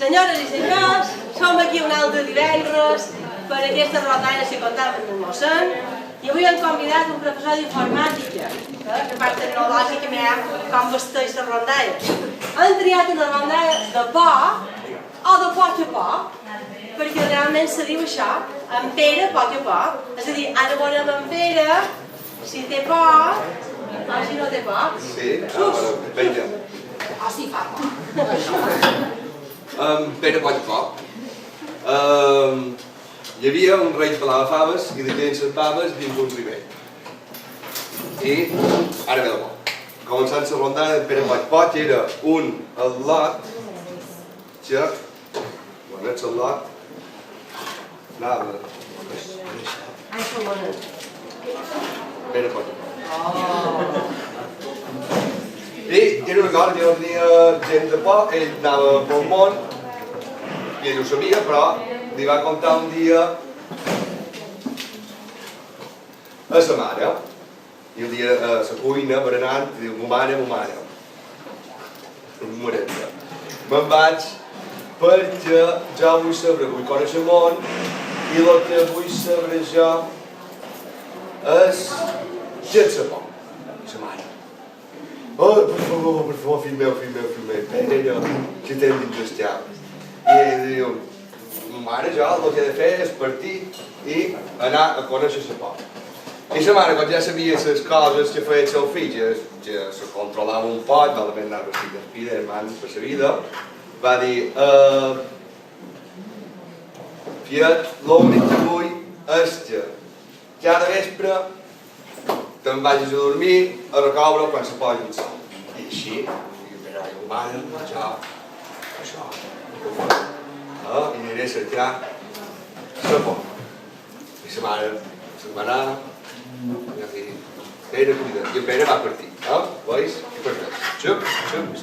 Senyores i senyors, som aquí un altre divendres per aquesta rondalla que contàvem amb el mossèn i avui hem convidat un professor d'informàtica, la part tecnològica, mirem com vesteix la rondalla. Han triat una rondalla de por o de poc a poc, perquè realment se diu això, en Pere poc a poc. És a dir, ara veurem en Pere si té por o si no té por. Sí, vinga. O si fa por. Pere poc a poc. Hi havia un rei que pelava faves i de gent les faves dins un ribell. I ara ve de bo. Començant la rondada de Pere poc a poc era un al·lot que, quan ets al·lot, anava Pere poc a poc. I era una cosa que no tenia gent de por, ell anava pel món i ell ho sabia, però li va contar un dia a sa mare i un dia a la cuina berenant i diu, ma mare, me'n vaig perquè jo vull saber, vull conèixer el món i el que vull saber jo és sense por. I sa mare, oh, per favor, fill meu, Pere, que t'hem d'investigar. I ell diu, mare, jo el que he de fer és partir i anar a conèixer la por. I sa mare, quan ja sabia les coses que feia el seu fill, que se controlava un poc, va haver d'anar vestit de Spiderman per la vida, va dir, fiat, l'únic que vull és que cada vespre te'n vagis a dormir a recaure quan se posi el sol. I així, mare, això, i aniré a cercar la por. I sa mare se'n va anar, i va dir, Pere, cuida, i en Pere va partir, veus? I parteix, xup, i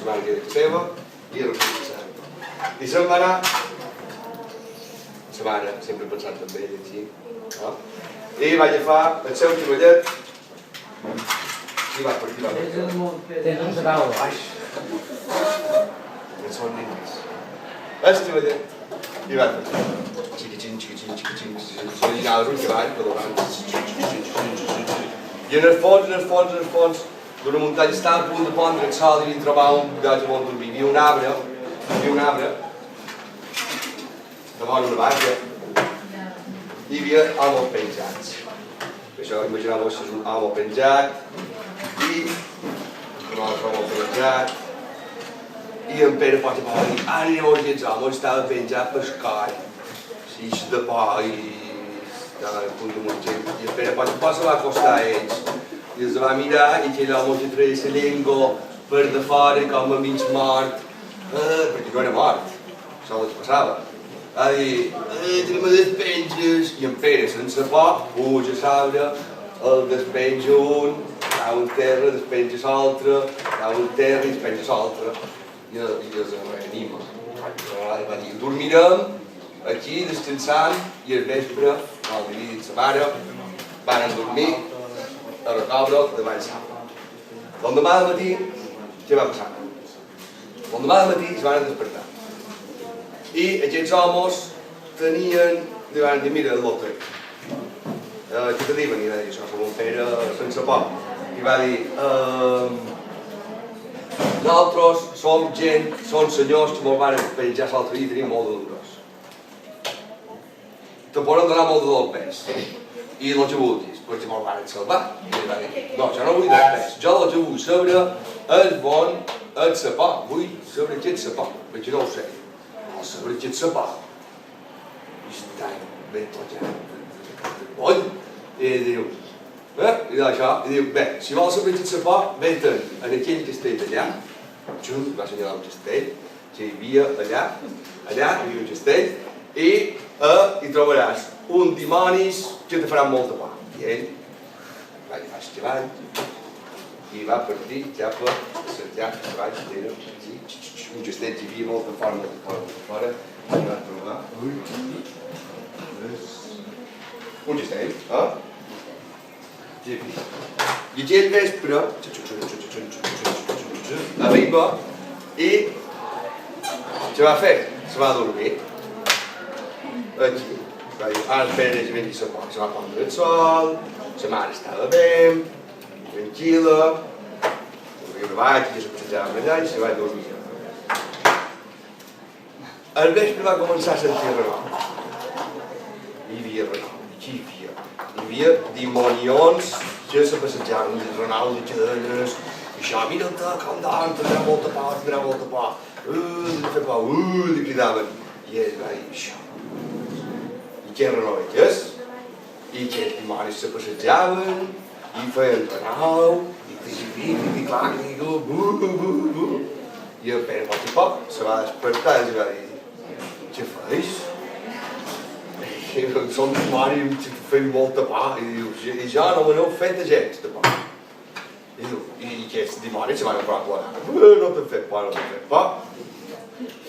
sa mare queda seva, i recull i se'n va anar, sa mare, sempre pensant en ell, així, i va agafar el seu tovallet, i va partir la boca. I són nens. El tovallet, i va partir. Xiquitxin, s'imaginaves un cavall que davant. I en el fons, d'una muntanya estava a punt de pondre el sol i havien trobat un lloc on dormir. Hi havia un arbre, davant una barca, i hi havia homes penjats. Per això imaginava-vos que és un home penjat, i un altre home penjat, i en Pere poc a poc va dir, ara llavors aquests homes estaven penjats pel coll, així de por, i estaven a punt de morir. I en Pere poc a poc se va acostar a ells, i els va mirar, i aquell home que treia la llengua per de fora com a mig mort, perquè no era mort, això és el que passava. Va dir, tenim a despenges, i en Pere, sense por, puja a l'arbre, el despenja un, cau en terra, despenja l'altre, cau en terra i despenja l'altre, i els reanima. Va dir, dormirem aquí, descansant, i al vespre, al dividit sa mare, van dormir a recaure davant l'altre. L'endemà de matí, què va passar? L'endemà de matí es van despertar. I aquests homes tenien, li van dir, mira, l'altre, què te diuen? I va dir, això som un Pere sense por. I va dir, nosaltres som gent, som senyors que molt van penjar l'altre dia i tenim molt de dures. Te poden donar molt de dolpes. I el que vulguis, perquè molt van salvar. I va dir, no, jo no vull dolpes. Jo el que vull saber és bon, és la por. Vull saber què és la por, perquè no ho sé. Saber què és la por. I està ben tot bon. I diu, i diu, bé, si vols saber què és la por, vés-te'n en aquell castell allà, junt, va assenyalar un castell, que hi havia allà hi havia un castell, i hi trobaràs un dimonis que te faran molta por. I ell va agafar el cavall i va partir cap a cercar el cavall que era un castell que hi havia molta forma de fora, i va trobar un castell, i aquell vespre arriba i què va fer? se va a dormir. Aquí. Ara espera que vingui la por, se va prendre el sol, la mare estava bé, tranquil·la, jo vaig, jo se passejava allà i se va dormir. Al vespre va començar a sentir renou. Hi havia renou, aquí hi havia dimonions que se passejaven, renou de cadenes, i això, mira-te, com dorm, tindrà molta por, li feia por, li cridaven. I ell va dir, això. I que renovelles, i que els dimonis se passejaven, i feien renou, i clar, i i a poc se va despertar i va dir, què fais? Són dimonis que feien molta por, i diu, i jo no me n'heu fet gens de por. I diu, i aquests dimonis se van a provar, no t'han fet por, no t'han fet por,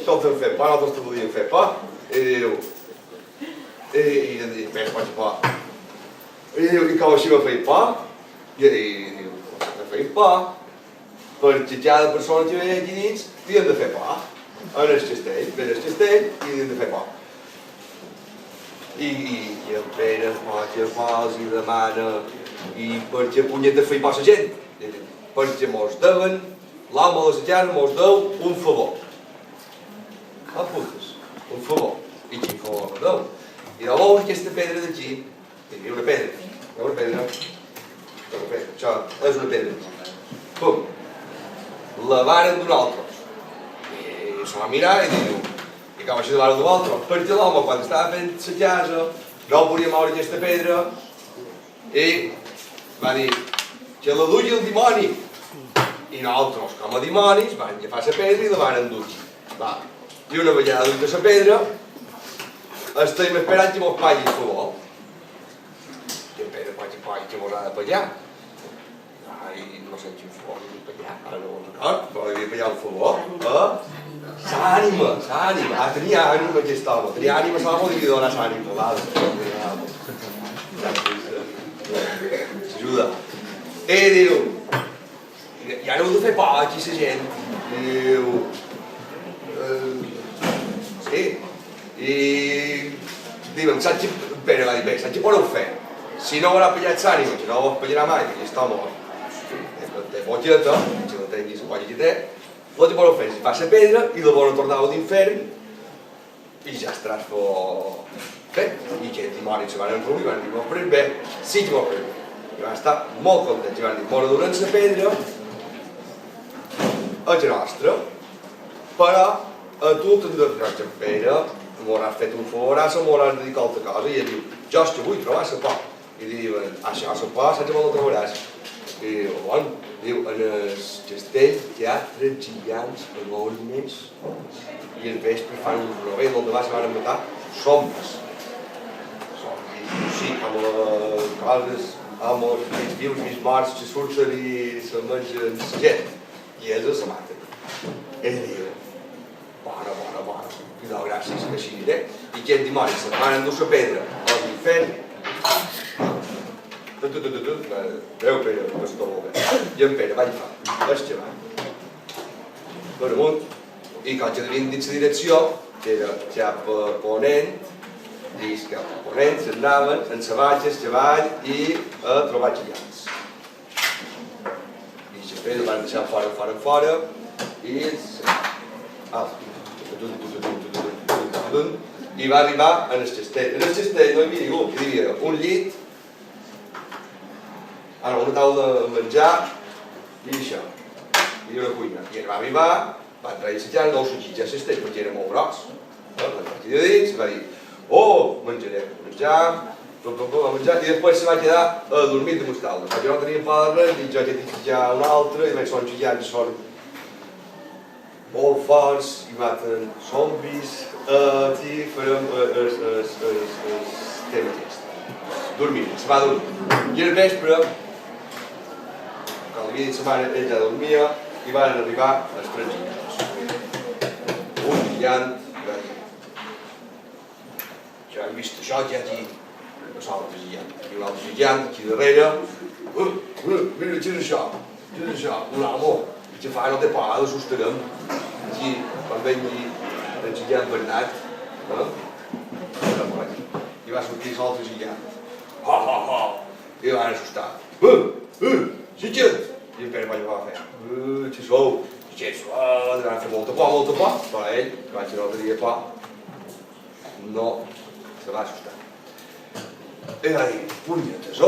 nosaltres te volíem fer por. I diu, i més faig por. I diu, i com així me feia por? I diu, me feia por, perquè cada persona que ve aquí dins li hem de fer por. En el castell, ve el castell i li hem de fer por. I el Pere es posa i demana, i perquè punyeta feia por la gent, perquè mos deuen, l'home de la casa mos deu un favor. Ah, putes, un favor. I quin favor me deu? I de veure aquesta pedra d'aquí, hi havia una pedra, això és una pedra. Pum, la varen d'un altre. I se va mirar i diu, i com així de varen d'un altre, perquè l'home quan estava fent la casa no volia moure aquesta pedra i va dir que la duia el dimoni. I nosaltres, com a dimonis, van agafar la pedra i la van endur. I una vegada dins de la pedra, estem esperant que mos pagui el favor. I en Pere pagui que mos ha de pagar. Ai, no sé quin favor li pagar, ara no ho record, però li havia pagat el favor. S'ànima. Tenia ànima aquest home, tenia ànima, l'home li havia donat l'ànima. S'ajuda. I diu, ja no heu de fer por aquí la gent. Diu, sí. I diuen, saps què? Pere va dir, bé, saps què podeu fer? Si no haurà pillat l'ànima, que no ho pillarà mai, perquè està mort, té boqueta, si no tinguis la bolla que té, el que podeu fer és fa la pedra i la volen tornar a l'infern i ja estaràs fet. I que els dimonis se van enrolir i van dir, m'ho prenc bé, sí que m'ho prenc bé. I van estar molt contents i van dir, m'ho donen la pedra a la nostra, però a tu t'han de donar la pedra, m'hauràs fet un favorasso, m'hauràs dedicat a altra cosa. I ell diu, jo és que vull trobar la por. I diuen, això, la por, saps on la trobaràs? I diu, bon, diu, en el castell hi ha 3 gegants enormes i el vespre fan un rovell on demà se van matar sombres. Sí, amb les coses, amb els vius, els morts, que surten i se mengen la gent. I ells se maten. Ell diu, bona, i no, gràcies, que així diré. I aquest dimoni se van endur la pedra a l'infern. Veu, Pere, no està molt bé. I en Pere va i fa, aixevar. Per amunt. I quan ja devien dins la direcció, que era cap a ponent, dins cap a ponent, s'anaven en sabatges, cavall i a trobar gegants. I la Pere van deixar fora, i i va arribar en el castell. En el castell no hi havia ningú, hi havia un llit, una taula de menjar i això, i una cuina. I ell va arribar, va entrar a assajar, no ho sugitjar el castell perquè era molt gros. Va partir de dins, va dir, menjaré, va menjar, i després se va quedar a dormir damunt taula. Perquè no tenia por de res, i jo ja dic ja un altre, i són gegants, són molt forts, i maten zombis, i farem el tema aquest. Dormir, se va dormir. I al vespre, quan li havia dit la mare, ell ja dormia, i van arribar els 3 gegants. Un gegant va dir, ja he vist això, ja aquí, no sol altre gegant. I un altre gegant, aquí darrere, mira, què és això? Un home, que fa, no té por, de s'hostarem. Aquí, quan vengui ensenyant Bernat, i va sortir sol ensenyant. Ha, ha, ha! I van assustar. Xitxet! I en Pere Coll va fer. Què sou? Xitxet, li van fer molta por, però ell, que vaig no tenia por, no se va assustar. I va dir, punyetes,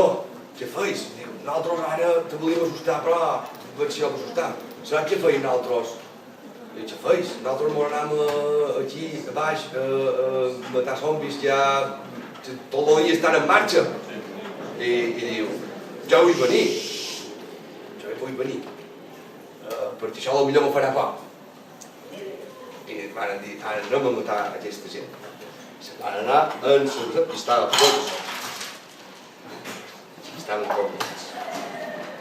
què feis? Diu, nosaltres ara te volíem assustar, però vaig ser assustar. Saps què feim nosaltres? I què feis? Nosaltres ens anem aquí, a baix, a matar zombis, ja tot el dia estan en marxa. I diu, jo vull venir. Perquè això potser me farà por. I van dir, ara anem a matar aquesta gent. Se van anar en seguretat i estava tot això. Estaven combinats.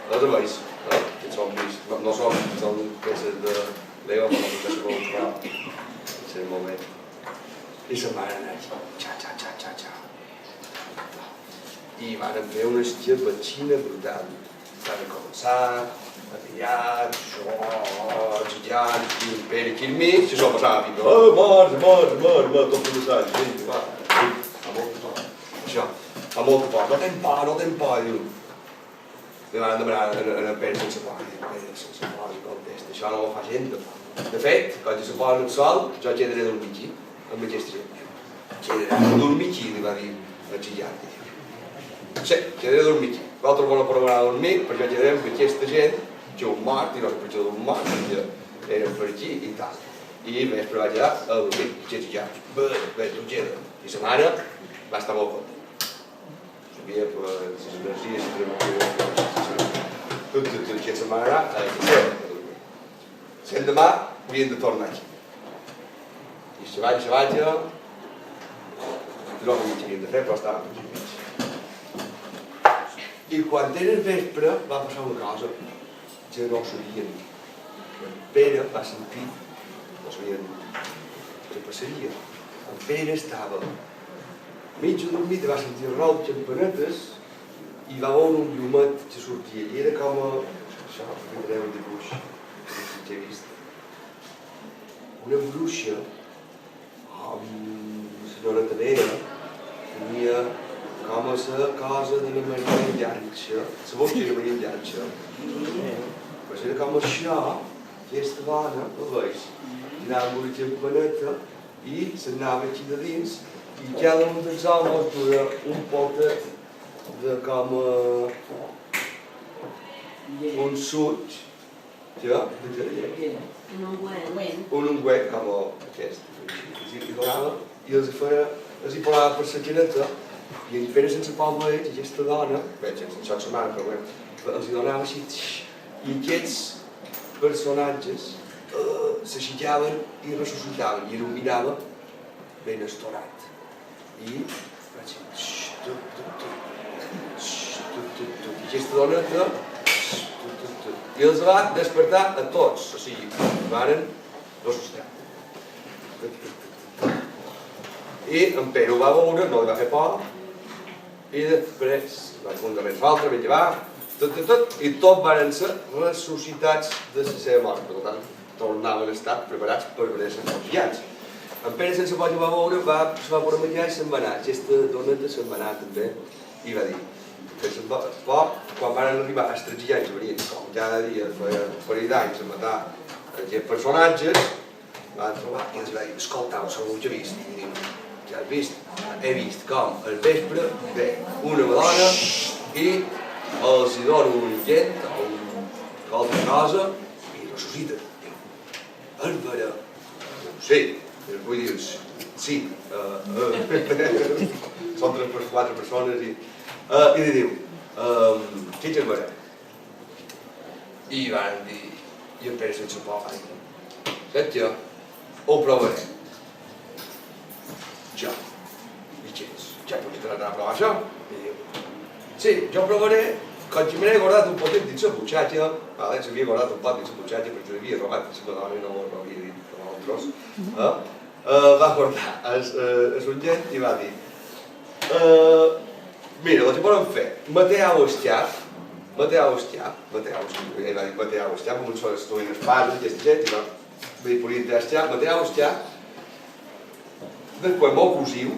Els veus, aquests zombis, no són peces de l'Eva, però no sé com però és el moment. I se'n van anar aquí, xa. I van fer una xabatxina brutal. Van començar a pillar, xitjant, i en Pere aquí enmig, i això passava, mort, tot començant, va, això. Fa molta por, no ten por, diu. Li van demanar a en Pere sense por, i Pere sense por, i contesta, això no ho fa gent de por. De fet, quan jo se posa en el sol, jo quedaré a dormir aquí, amb aquesta gent. Quedaré a dormir aquí, li va dir el xillant. Sí, quedaré a dormir aquí. L'altre vol programar a dormir, però jo quedaré amb aquesta gent, jo un mort, i no sé per què d'un mort, perquè eren per aquí i tal. I vespre vaig anar a dormir, aquest xillant. Bé, tu queda. I sa mare va estar molt content. Sabia que les energies i tot aquesta setmana a dormir. L'endemà havien de tornar aquí. I se vaig, no havien de fer, però estàvem aquí. I quan era el vespre va passar una cosa que no sabien. En Pere va sentir, no sabien què passaria. En Pere estava mig adormit, va sentir rou, xampanetes, i va veure un llumet que sortia. I era com a... Això, que tindreu un dibuix, que he vist. Una bruixa, amb la senyora Tadera, tenia com a la cosa de la Maria Llanxa. Sabeu que era Maria Llanxa? Pues era com això, aquesta dona, no veus? Tirava amb una xampaneta i s'anava aquí de dins, i cada un dels homes duia un potet de com un suig, ja, un ungüent com aquest, i donava, i els hi posava per la xaneta, i en Pere sense por veig, aquesta dona, veig, sense xoc sa mare, però els hi donava així, i aquests personatges s'aixecaven i ressuscitaven, i il·luminava ben estorat. I vaig dir, i aquesta dona i els va despertar a tots, o sigui, varen ressuscitar. I en Pere ho va veure, no li va fer por, i després va fer un darrere l'altre, va llevar, i tot varen ser ressuscitats de la seva mort. Per tant, tornaven a estar preparats per venir a ser refugiats. En Pere sense por ho va veure, se va veure menjar i se'n va anar. Aquesta doneta se'n va anar també i va dir que se'n va por, quan van arribar els 13 anys, venien com cada dia, feia un parell d'anys a matar aquests personatges, van trobar i els va dir, escoltau, segur que he vist. I diu, ja has vist? He vist com al vespre ve una dona i els hi dona un gent o una altra cosa i ressuscita. És vera? Sí. Vull dir, sí, són 4 persones i li diu, què ets vera? I van dir, i en Pere sense por va dir, saps jo, ho provaré. Jo. I què és? Ja pots anar a provar això? I diu, sí, jo provaré, quan que m'he guardat un potet dins la butxatxa, s'havia guardat un pot dins la butxatxa perquè l'havia robat la seva dona i no ho havia dit com a altres, va guardar un gent i va dir mira, el que podem fer, mateu el xap, ell va dir mateu el xap, amb un sol estudi d'espasa, aquesta gent, i va dir, podien tirar el xap, mateu el xap, Després m'ho cosiu,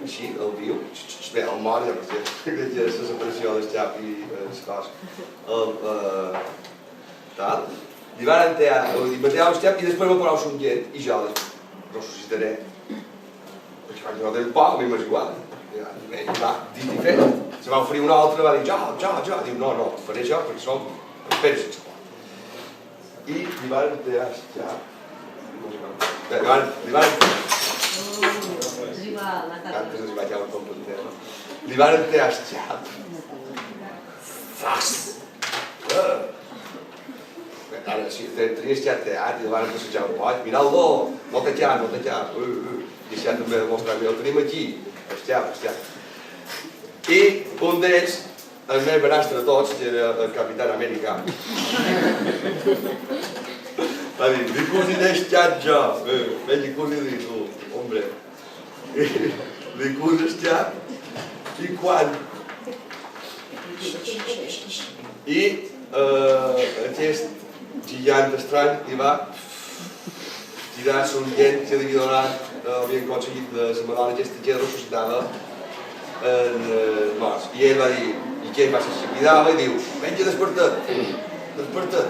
així, el viu, bé, el mort, ja no sé, que és la separació del xap i les coses. Tal. Li van entear, m'entear el xap i després m'ho posau sungent i jo ressuscitaré. Perquè quan jo no tenen por, a mi m'és igual. I va, dit i fet. Se va oferir una altra, va dir jo. Diu, no, faré jo perquè som espero sense por. I li van entear el xap. Li van entear el xap. Fas! Ara, si tenies xat teat i el van passejar un poc, mira-lo, no te xap. I això també demostrar-me, el tenim aquí, el xap. I un d'ells, el més benastre de tots, que era el Capitán Amèrica, va dir, li cosi el xat jo, ven, li cosi tu, hombre. Li cosi el xat i quan... I aquest gigant estrany li va tirar sorgent que havien aconseguit la medalla aquesta que ressuscitava en morts. I ell va dir, i que ell va ser cridava i diu, venja, desperta't,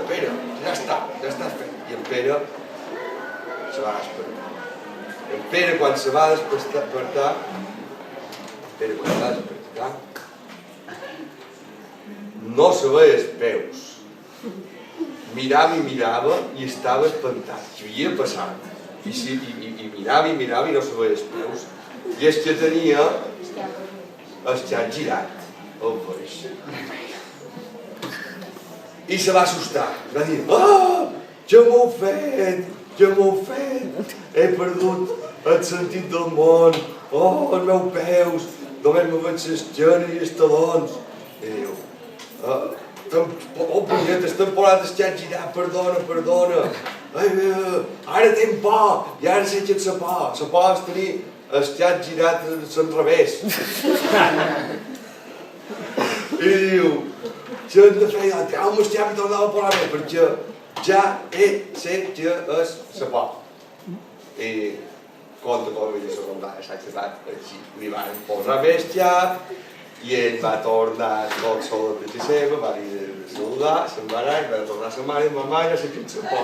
Pere, ja està fet. I en Pere se va despertar. En Pere, quan se va despertar, no se veia els peus. Mirava i estava espantat. Què havia passat? I mirava i no se veia els peus. I és que tenia el xat girat, el peix. I se va assustar. Va dir, què m'ho fet? He perdut el sentit del món. Els meus peus. Només me veig l'esquena i els talons. I diu, punyetes, t'hem posat el xat girat, perdona. Ara tinc por, i ara sé que la por. La por és tenir el xat girat a l'enrevés. I diu, si hem de fer, trau-me el xap i tornava a posar bé, perquè ja sé que és la por. I conta com havia la rondada, s'ha acabat així. Li van posar bé el xap, i ell va tornar tot sol de casa seva, va dir de saludar, se'n va anar, va tornar a sa mare, mamà, ja sé que ets por.